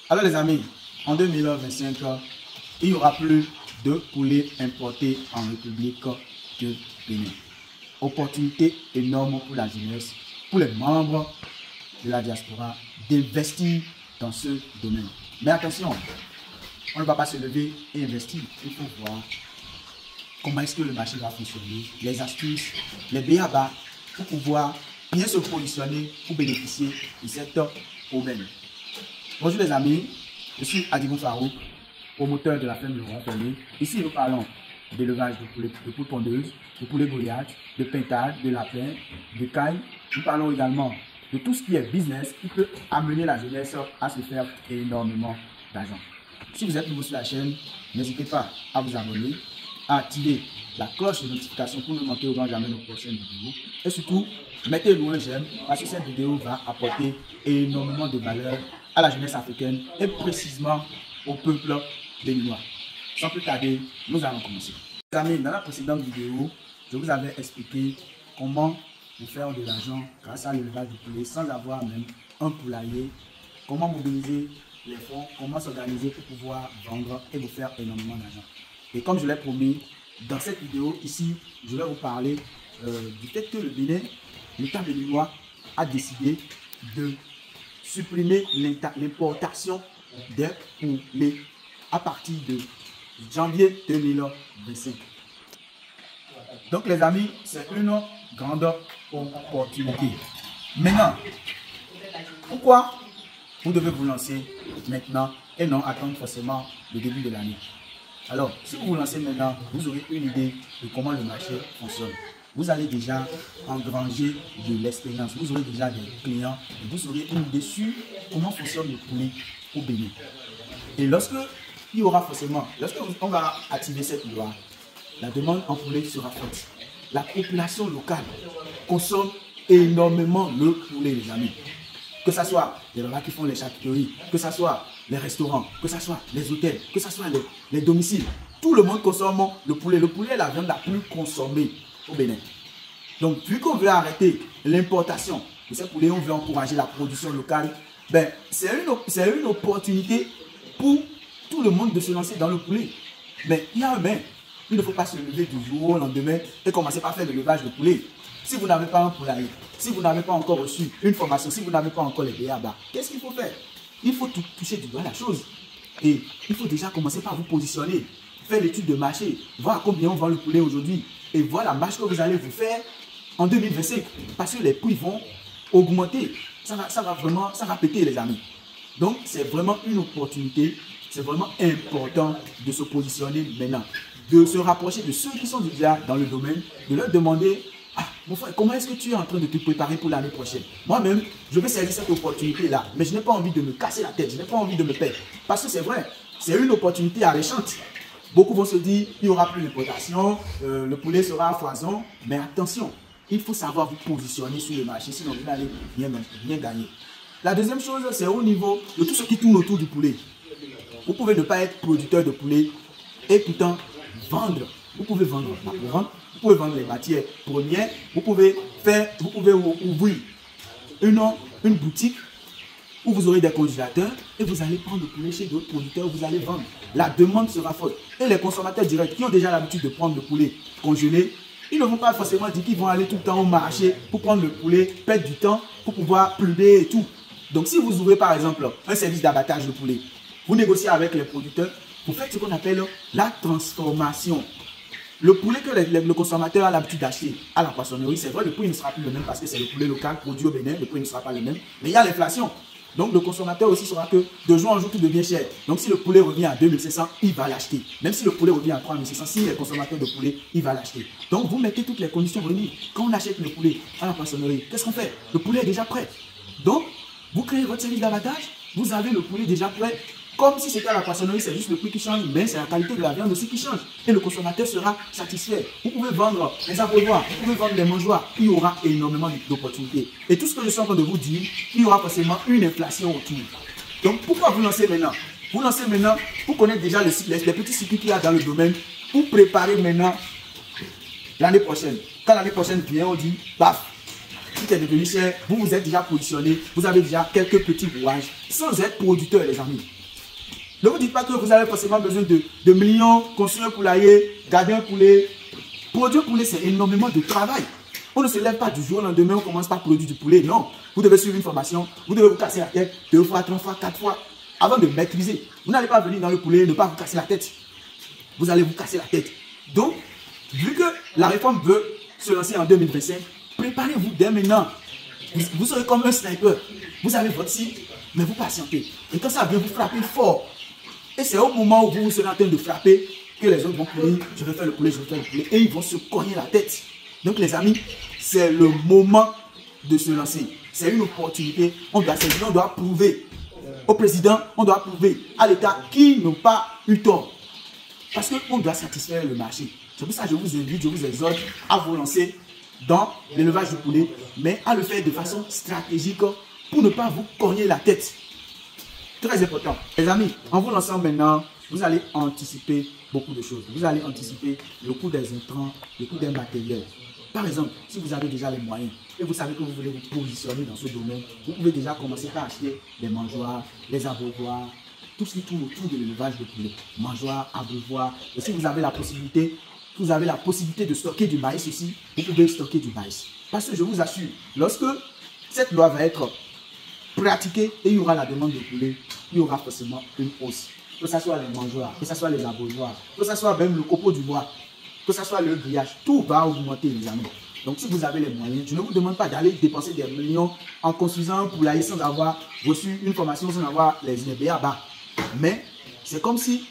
Alors les amis, en 2025, il n'y aura plus de poulet importé en République de Bénin. Opportunité énorme pour la jeunesse, pour les membres de la diaspora d'investir dans ce domaine. Mais attention, on ne va pas se lever et investir. Il faut voir comment est-ce que le marché va fonctionner, les astuces, les b.a.-ba pour pouvoir bien se positionner pour bénéficier de cette aubaine. Bonjour les amis, je suis Adibou Farouk, promoteur de la ferme de Laurent Fermé. Ici nous parlons d'élevage de poules pondeuses, de poulets Goliath, de pintade, de lapin, de caille. Nous parlons également de tout ce qui est business qui peut amener la jeunesse à se faire énormément d'argent. Si vous êtes nouveau sur la chaîne, n'hésitez pas à vous abonner, à activer la cloche de notification pour ne manquer jamais nos prochaines vidéos. Et surtout, mettez-nous un j'aime parce que cette vidéo va apporter énormément de valeur à la jeunesse africaine et précisément au peuple béninois. Sans plus tarder, nous allons commencer. Les amis, dans la précédente vidéo, je vous avais expliqué comment vous faire de l'argent grâce à l'élevage du poulet sans avoir même un poulailler, comment mobiliser les fonds, comment s'organiser pour pouvoir vendre et vous faire énormément d'argent. Et comme je l'ai promis, dans cette vidéo ici, je vais vous parler du fait que le Bénin, l'État béninois, a décidé de supprimer l'importation des poulets à partir de janvier 2025. Donc les amis, c'est une grande opportunité. Maintenant, pourquoi vous devez vous lancer maintenant et non attendre forcément le début de l'année? Alors, si vous vous lancez maintenant, vous aurez une idée de comment le marché fonctionne. Vous allez déjà engranger de l'expérience, vous aurez déjà des clients et vous aurez une idée sur comment fonctionne le poulet au Bénin. Et lorsque il y aura forcément, lorsqu'on va activer cette loi, la demande en poulet sera forte. La population locale consomme énormément le poulet, les amis. Que ce soit les gens qui font les charcuteries, que ce soit les restaurants, que ce soit les hôtels, que ce soit les domiciles. Tout le monde consomme le poulet. Le poulet est la viande la plus consommée au Bénin. Donc, vu qu'on veut arrêter l'importation de ces poulets, on veut encourager la production locale, ben, c'est une opportunité pour tout le monde de se lancer dans le poulet. Mais il y a un mais. Il ne faut pas se lever du jour au lendemain et commencer par faire de l'élevage de poulet. Si vous n'avez pas un poulailler, si vous n'avez pas encore reçu une formation, si vous n'avez pas encore les b.a.-ba, qu'est-ce qu'il faut faire? Il faut toucher du doigt la chose. Et il faut déjà commencer par vous positionner, faire l'étude de marché, voir combien on vend le poulet aujourd'hui et voir la marge que vous allez vous faire en 2025. Parce que les prix vont augmenter. Ça va péter les amis. Donc c'est vraiment une opportunité. C'est vraiment important de se positionner maintenant, de se rapprocher de ceux qui sont déjà dans le domaine, de leur demander « Ah, mon frère, comment est-ce que tu es en train de te préparer pour l'année prochaine? Moi-même, je vais saisir cette opportunité-là, mais je n'ai pas envie de me casser la tête, je n'ai pas envie de me perdre. » Parce que c'est vrai, c'est une opportunité alléchante. Beaucoup vont se dire « Il n'y aura plus d'importation, le poulet sera à foison. » Mais attention, il faut savoir vous positionner sur le marché, sinon vous n'allez rien gagner. La deuxième chose, c'est au niveau de tout ce qui tourne autour du poulet. Vous pouvez ne pas être producteur de poulet et pourtant vendre. Vous pouvez vendre la couronne, vous pouvez vendre les matières premières, vous pouvez ouvrir une boutique où vous aurez des congélateurs et vous allez prendre le poulet chez d'autres producteurs, vous allez vendre. La demande sera forte. Et les consommateurs directs qui ont déjà l'habitude de prendre le poulet congelé, ils ne vont pas forcément dire qu'ils vont aller tout le temps au marché pour prendre le poulet, perdre du temps pour pouvoir plumer et tout. Donc si vous ouvrez par exemple un service d'abattage de poulet, vous négociez avec les producteurs, vous faites ce qu'on appelle la transformation. Le poulet que le consommateur a l'habitude d'acheter à la poissonnerie, c'est vrai, le prix ne sera plus le même parce que c'est le poulet local produit au Bénin, le prix ne sera pas le même. Mais il y a l'inflation. Donc le consommateur aussi saura que de jour en jour, tout devient cher. Donc si le poulet revient à 2500, il va l'acheter. Même si le poulet revient à 3500, si il est consommateur de poulet, il va l'acheter. Donc vous mettez toutes les conditions réunies. Quand on achète le poulet à la poissonnerie, qu'est-ce qu'on fait? Le poulet est déjà prêt. Donc vous créez votre service d'abattage, vous avez le poulet déjà prêt. Comme si c'était à la poissonnerie, c'est juste le prix qui change, mais c'est la qualité de la viande aussi qui change. Et le consommateur sera satisfait. Vous pouvez vendre les abreuvoirs, vous pouvez vendre les mangeoires. Il y aura énormément d'opportunités. Et tout ce que je suis en train de vous dire, il y aura forcément une inflation autour. Donc pourquoi vous lancez maintenant? Vous lancez maintenant pour connaître déjà les petits circuits qu'il y a dans le domaine, pour préparer maintenant l'année prochaine. Quand l'année prochaine vient, on dit, baf, tout est devenu cher, vous vous êtes déjà positionné, vous avez déjà quelques petits rouages sans être producteur, les amis. Ne vous dites pas que vous avez forcément besoin de millions, construire un poulailler, garder un poulet. Produire un poulet, c'est énormément de travail. On ne se lève pas du jour au lendemain, on commence par produire du poulet. Non, vous devez suivre une formation, vous devez vous casser la tête 2 fois, 3 fois, 4 fois avant de maîtriser. Vous n'allez pas venir dans le poulet et ne pas vous casser la tête. Vous allez vous casser la tête. Donc, vu que la réforme veut se lancer en 2025, préparez-vous dès maintenant. Vous serez comme un sniper. Vous avez votre cible, mais vous patientez. Et quand ça vient, vous frappez fort. Et c'est au moment où vous serez en train de frapper que les autres vont courir. Je vais faire le poulet, je vais faire le poulet. Et ils vont se cogner la tête. Donc les amis, c'est le moment de se lancer. C'est une opportunité. On doit prouver au président, on doit prouver à l'État qu'ils n'ont pas eu tort. Parce qu'on doit satisfaire le marché. C'est pour ça que je vous invite, je vous exhorte à vous lancer dans l'élevage du poulet, mais à le faire de façon stratégique pour ne pas vous cogner la tête. Très important. Les amis, en vous lançant maintenant, vous allez anticiper beaucoup de choses. Vous allez anticiper le coût des intrants, le coût des matériels. Par exemple, si vous avez déjà les moyens et vous savez que vous voulez vous positionner dans ce domaine, vous pouvez déjà commencer par acheter des mangeoires, des abreuvoirs, tout ce qui tourne autour de l'élevage de poulet. Mangeoires, abreuvoirs. Et si vous avez la possibilité, de stocker du maïs aussi, vous pouvez stocker du maïs. Parce que je vous assure, lorsque cette loi va être pratiquée et il y aura la demande de poulet, il y aura forcément une hausse. Que ce soit les mangeoires, que ce soit les abreuvoirs, que ce soit même le copeau du bois, que ce soit le grillage, tout va augmenter, les amis. Donc si vous avez les moyens, je ne vous demande pas d'aller dépenser des millions en construisant un poulailler sans avoir reçu une formation, sans avoir les INBA. Mais c'est comme si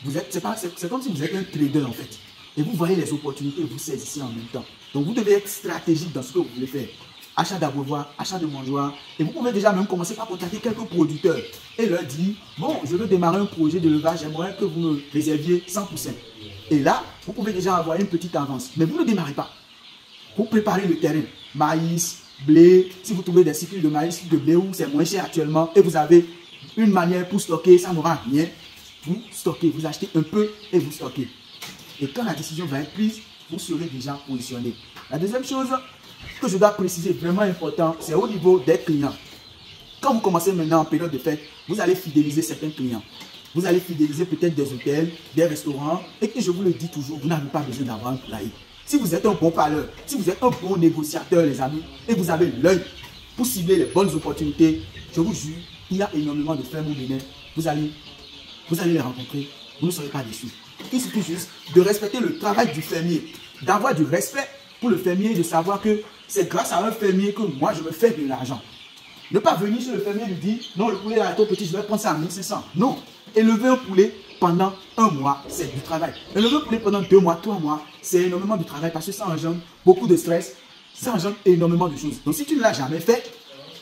vous êtes, c'est comme si vous êtes un trader en fait. Et vous voyez les opportunités, vous saisissez en même temps. Donc vous devez être stratégique dans ce que vous voulez faire. Achat d'abreuvoirs, achat de mangeoires. Et vous pouvez déjà même commencer par contacter quelques producteurs et leur dire, bon, je veux démarrer un projet d'élevage, j'aimerais que vous me réserviez 100%. Et là, vous pouvez déjà avoir une petite avance. Mais vous ne démarrez pas. Vous préparez le terrain. Maïs, blé. Si vous trouvez des cycles de maïs, de blé où c'est moins cher actuellement et vous avez une manière pour stocker, ça n'aura rien. Vous stockez, vous achetez un peu et vous stockez. Et quand la décision va être prise, vous serez déjà positionné. La deuxième chose que je dois préciser, vraiment important, c'est au niveau des clients. Quand vous commencez maintenant en période de fête, vous allez fidéliser certains clients. Vous allez fidéliser peut-être des hôtels, des restaurants. Et que je vous le dis toujours, vous n'avez pas besoin d'avoir un poulailler. Si vous êtes un bon parleur, si vous êtes un bon négociateur, les amis, et vous avez l'œil pour cibler les bonnes opportunités, je vous jure, il y a énormément de fermes au Bénin. Vous allez les rencontrer, vous ne serez pas déçus. Il suffit juste de respecter le travail du fermier, d'avoir du respect pour le fermier, de savoir que c'est grâce à un fermier que moi je me fais de l'argent. Ne pas venir chez le fermier et lui dire non, le poulet est trop petit, je vais prendre ça à 1500. Non, élever un poulet pendant 1 mois, c'est du travail. Élever un poulet pendant 2 mois, 3 mois, c'est énormément de travail parce que ça engendre beaucoup de stress, ça engendre énormément de choses. Donc si tu ne l'as jamais fait,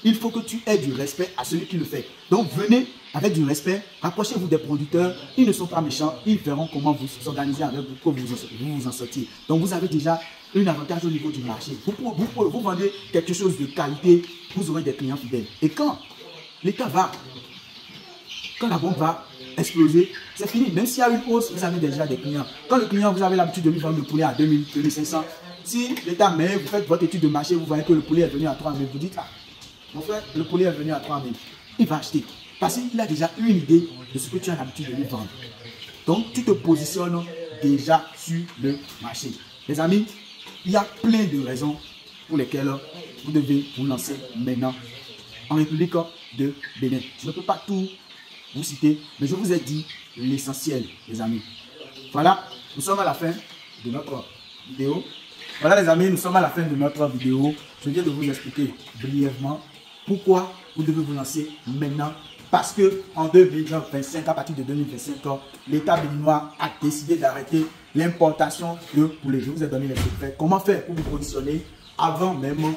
il faut que tu aies du respect à celui qui le fait. Donc venez avec du respect, rapprochez-vous des producteurs, ils ne sont pas méchants, ils verront comment vous vous organisez avec vous pour vous en sortir. Donc vous avez déjà un avantage au niveau du marché. Vous vendez quelque chose de qualité, vous aurez des clients fidèles. Et quand l'État quand la bombe va exploser, c'est fini. Même s'il y a une hausse, vous avez déjà des clients. Quand le client, vous avez l'habitude de lui vendre le poulet à 2000, 2500, si l'État met, vous faites votre étude de marché, vous voyez que le poulet est venu à 3000, vous dites, ah, mon frère, le poulet est venu à 3000. Il va acheter. Parce qu'il a déjà une idée de ce que tu as l'habitude de lui vendre. Donc, tu te positionnes déjà sur le marché. Les amis, il y a plein de raisons pour lesquelles vous devez vous lancer maintenant en République de Bénin. Je ne peux pas tout vous citer, mais je vous ai dit l'essentiel, les amis. Voilà, nous sommes à la fin de notre vidéo. Voilà, les amis, nous sommes à la fin de notre vidéo. Je viens de vous expliquer brièvement pourquoi vous devez vous lancer maintenant. Parce que en 2025, à partir de 2025, l'État béninois a décidé d'arrêter l'importation de poulet. Je vous ai donné les secrets. Comment faire pour vous positionner avant même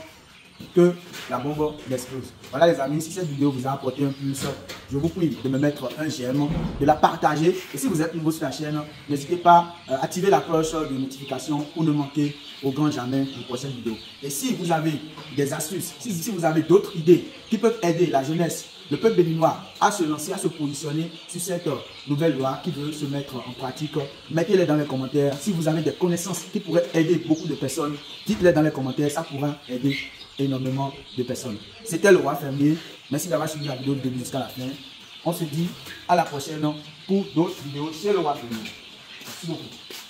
que la bombe explose. Voilà les amis, si cette vidéo vous a apporté un plus, je vous prie de me mettre un j'aime, de la partager. Et si vous êtes nouveau sur la chaîne, n'hésitez pas à activer la cloche de notification pour ne manquer au grand jamais les prochaines vidéos. Et si vous avez des astuces, si vous avez d'autres idées qui peuvent aider la jeunesse le peuple béninois à se lancer, à se positionner sur cette nouvelle loi qui veut se mettre en pratique. Mettez-les dans les commentaires. Si vous avez des connaissances qui pourraient aider beaucoup de personnes, dites-les dans les commentaires. Ça pourra aider énormément de personnes. C'était le Roi Fermier. Merci d'avoir suivi la vidéo de début jusqu'à la fin. On se dit à la prochaine pour d'autres vidéos chez le Roi Fermier. Merci beaucoup.